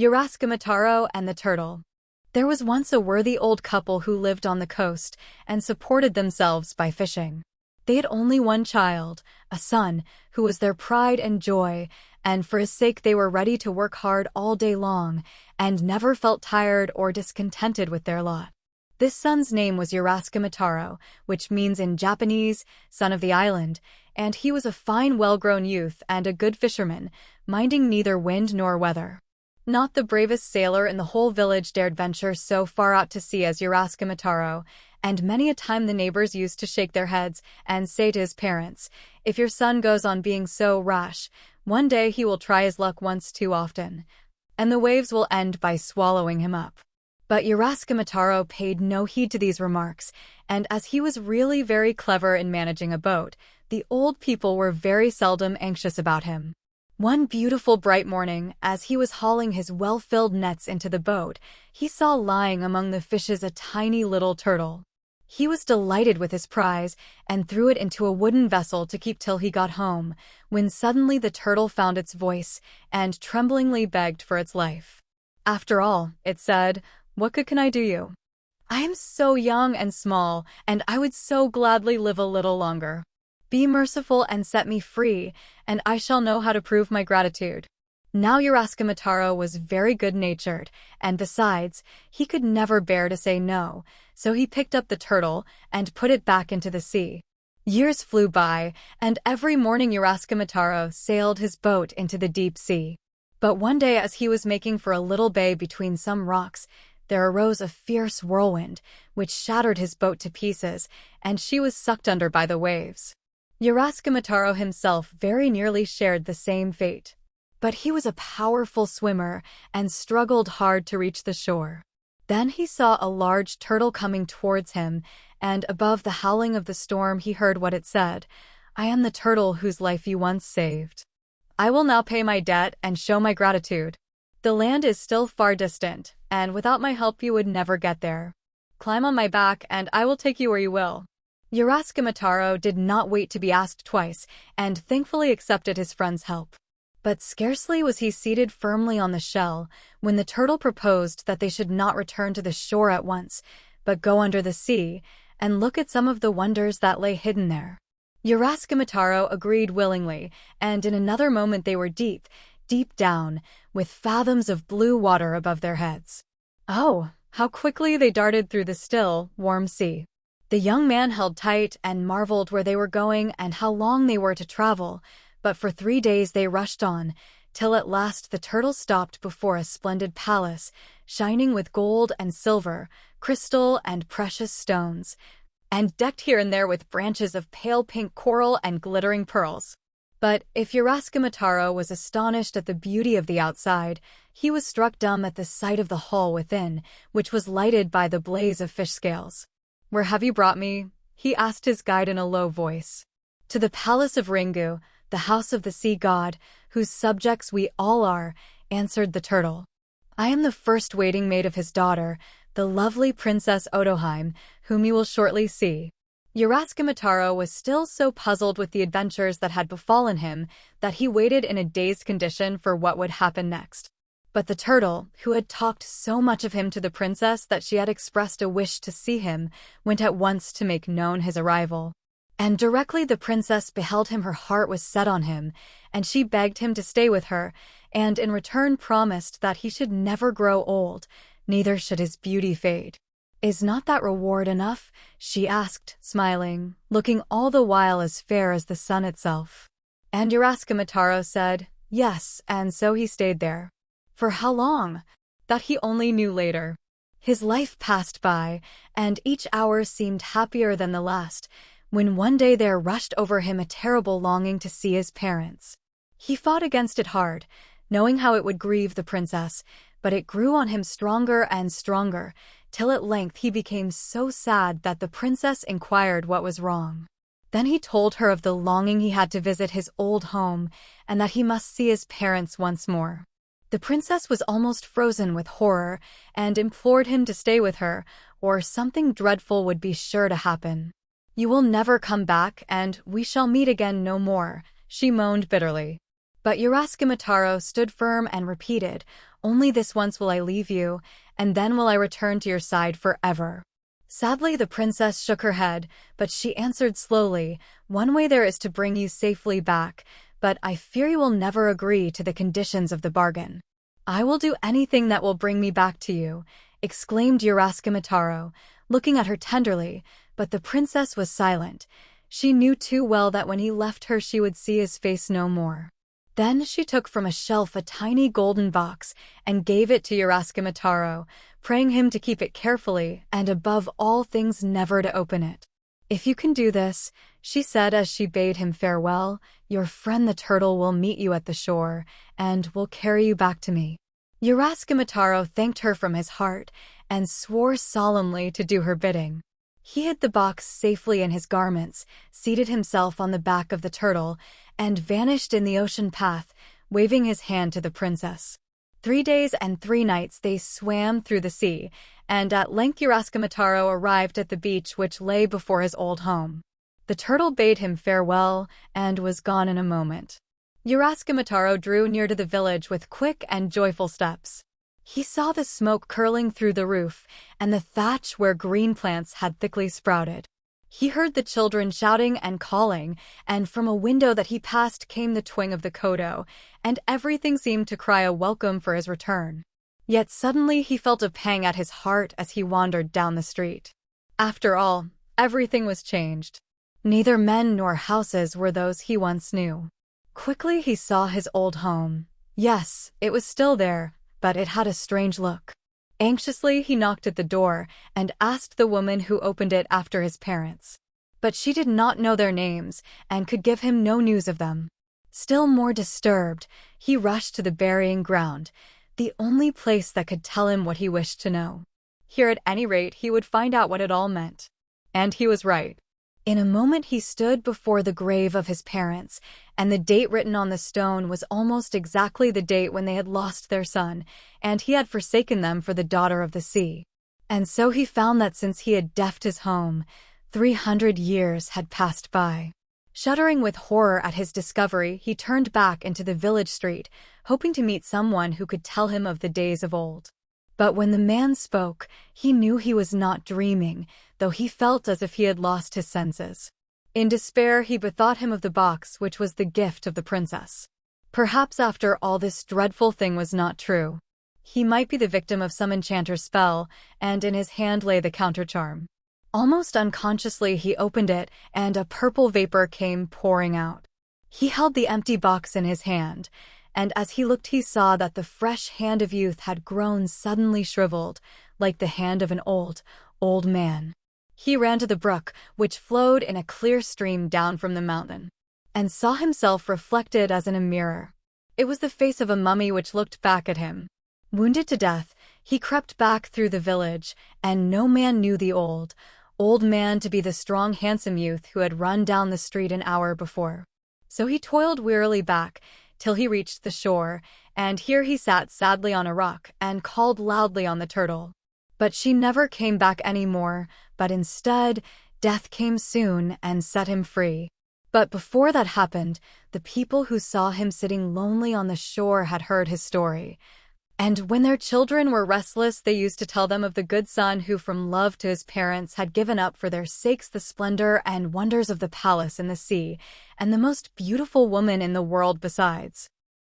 Uraschimataro and the Turtle. There was once a worthy old couple who lived on the coast and supported themselves by fishing. They had only one child, a son, who was their pride and joy, and for his sake they were ready to work hard all day long and never felt tired or discontented with their lot. This son's name was Uraschimataro, which means in Japanese, son of the island, and he was a fine well-grown youth and a good fisherman, minding neither wind nor weather. Not the bravest sailor in the whole village dared venture so far out to sea as Uraschimataro, and many a time the neighbors used to shake their heads and say to his parents, "If your son goes on being so rash, one day he will try his luck once too often, and the waves will end by swallowing him up." But Uraschimataro paid no heed to these remarks, and as he was really very clever in managing a boat, the old people were very seldom anxious about him. One beautiful bright morning, as he was hauling his well-filled nets into the boat, he saw lying among the fishes a tiny little turtle. He was delighted with his prize and threw it into a wooden vessel to keep till he got home, when suddenly the turtle found its voice and tremblingly begged for its life. "After all," it said, "what good can I do you? I am so young and small, and I would so gladly live a little longer. Be merciful and set me free, and I shall know how to prove my gratitude." Now Uraschimataro was very good-natured, and besides, he could never bear to say no, so he picked up the turtle and put it back into the sea. Years flew by, and every morning Uraschimataro sailed his boat into the deep sea. But one day as he was making for a little bay between some rocks, there arose a fierce whirlwind, which shattered his boat to pieces, and she was sucked under by the waves. Uraschimataro himself very nearly shared the same fate. But he was a powerful swimmer and struggled hard to reach the shore. Then he saw a large turtle coming towards him, and above the howling of the storm he heard what it said, "I am the turtle whose life you once saved. I will now pay my debt and show my gratitude. The land is still far distant, and without my help you would never get there. Climb on my back and I will take you where you will." Uraschimataro did not wait to be asked twice, and thankfully accepted his friend's help. But scarcely was he seated firmly on the shell, when the turtle proposed that they should not return to the shore at once, but go under the sea, and look at some of the wonders that lay hidden there. Uraschimataro agreed willingly, and in another moment they were deep, deep down, with fathoms of blue water above their heads. Oh, how quickly they darted through the still, warm sea! The young man held tight and marveled where they were going and how long they were to travel, but for 3 days they rushed on, till at last the turtle stopped before a splendid palace, shining with gold and silver, crystal and precious stones, and decked here and there with branches of pale pink coral and glittering pearls. But if Uraschimataro was astonished at the beauty of the outside, he was struck dumb at the sight of the hall within, which was lighted by the blaze of fish scales. "Where have you brought me?" he asked his guide in a low voice. "To the palace of Ringu, the house of the sea god, whose subjects we all are," answered the turtle. "I am the first waiting maid of his daughter, the lovely Princess Otoheim, whom you will shortly see." Uraschimataro was still so puzzled with the adventures that had befallen him that he waited in a dazed condition for what would happen next. But the turtle, who had talked so much of him to the princess that she had expressed a wish to see him, went at once to make known his arrival. And directly the princess beheld him her heart was set on him, and she begged him to stay with her, and in return promised that he should never grow old, neither should his beauty fade. "Is not that reward enough?" she asked, smiling, looking all the while as fair as the sun itself. And Uraschimataro said, yes, and so he stayed there. For how long? That he only knew later. His life passed by, and each hour seemed happier than the last, when one day there rushed over him a terrible longing to see his parents. He fought against it hard, knowing how it would grieve the princess, but it grew on him stronger and stronger, till at length he became so sad that the princess inquired what was wrong. Then he told her of the longing he had to visit his old home, and that he must see his parents once more. The princess was almost frozen with horror, and implored him to stay with her, or something dreadful would be sure to happen. "You will never come back, and we shall meet again no more," she moaned bitterly. But Uraschimataro stood firm and repeated, "Only this once will I leave you, and then will I return to your side forever." Sadly, the princess shook her head, but she answered slowly, "One way there is to bring you safely back, but I fear you will never agree to the conditions of the bargain." "I will do anything that will bring me back to you," exclaimed Uraschimataro, looking at her tenderly, but the princess was silent. She knew too well that when he left her she would see his face no more. Then she took from a shelf a tiny golden box and gave it to Uraschimataro, praying him to keep it carefully and above all things never to open it. "If you can do this," she said as she bade him farewell, "your friend the turtle will meet you at the shore and will carry you back to me." Uraschimataro thanked her from his heart and swore solemnly to do her bidding. He hid the box safely in his garments, seated himself on the back of the turtle, and vanished in the ocean path, waving his hand to the princess. 3 days and 3 nights they swam through the sea, and at length Uraschimataro arrived at the beach which lay before his old home. The turtle bade him farewell and was gone in a moment. Uraschimataro drew near to the village with quick and joyful steps. He saw the smoke curling through the roof and the thatch where green plants had thickly sprouted. He heard the children shouting and calling, and from a window that he passed came the twang of the kodo, and everything seemed to cry a welcome for his return. Yet suddenly he felt a pang at his heart as he wandered down the street. After all, everything was changed. Neither men nor houses were those he once knew. Quickly he saw his old home. Yes, it was still there, but it had a strange look. Anxiously he knocked at the door and asked the woman who opened it after his parents. But she did not know their names and could give him no news of them. Still more disturbed, he rushed to the burying ground, the only place that could tell him what he wished to know. Here at any rate he would find out what it all meant. And he was right. In a moment he stood before the grave of his parents, and the date written on the stone was almost exactly the date when they had lost their son, and he had forsaken them for the daughter of the sea. And so he found that since he had left his home, 300 years had passed by. Shuddering with horror at his discovery, he turned back into the village street, hoping to meet someone who could tell him of the days of old. But when the man spoke, he knew he was not dreaming, though he felt as if he had lost his senses. In despair, he bethought him of the box which was the gift of the princess. Perhaps after all this dreadful thing was not true. He might be the victim of some enchanter's spell, and in his hand lay the countercharm. Almost unconsciously he opened it, and a purple vapor came pouring out. He held the empty box in his hand, and as he looked he saw that the fresh hand of youth had grown suddenly shriveled, like the hand of an old, old man. He ran to the brook, which flowed in a clear stream down from the mountain, and saw himself reflected as in a mirror. It was the face of a mummy which looked back at him. Wounded to death, he crept back through the village, and no man knew the old, old man to be the strong, handsome youth who had run down the street an hour before. So he toiled wearily back, till he reached the shore, and here he sat sadly on a rock and called loudly on the turtle. But she never came back any more, but instead, death came soon and set him free. But before that happened, the people who saw him sitting lonely on the shore had heard his story. And when their children were restless, they used to tell them of the good son who, from love to his parents, had given up for their sakes the splendor and wonders of the palace in the sea, and the most beautiful woman in the world besides.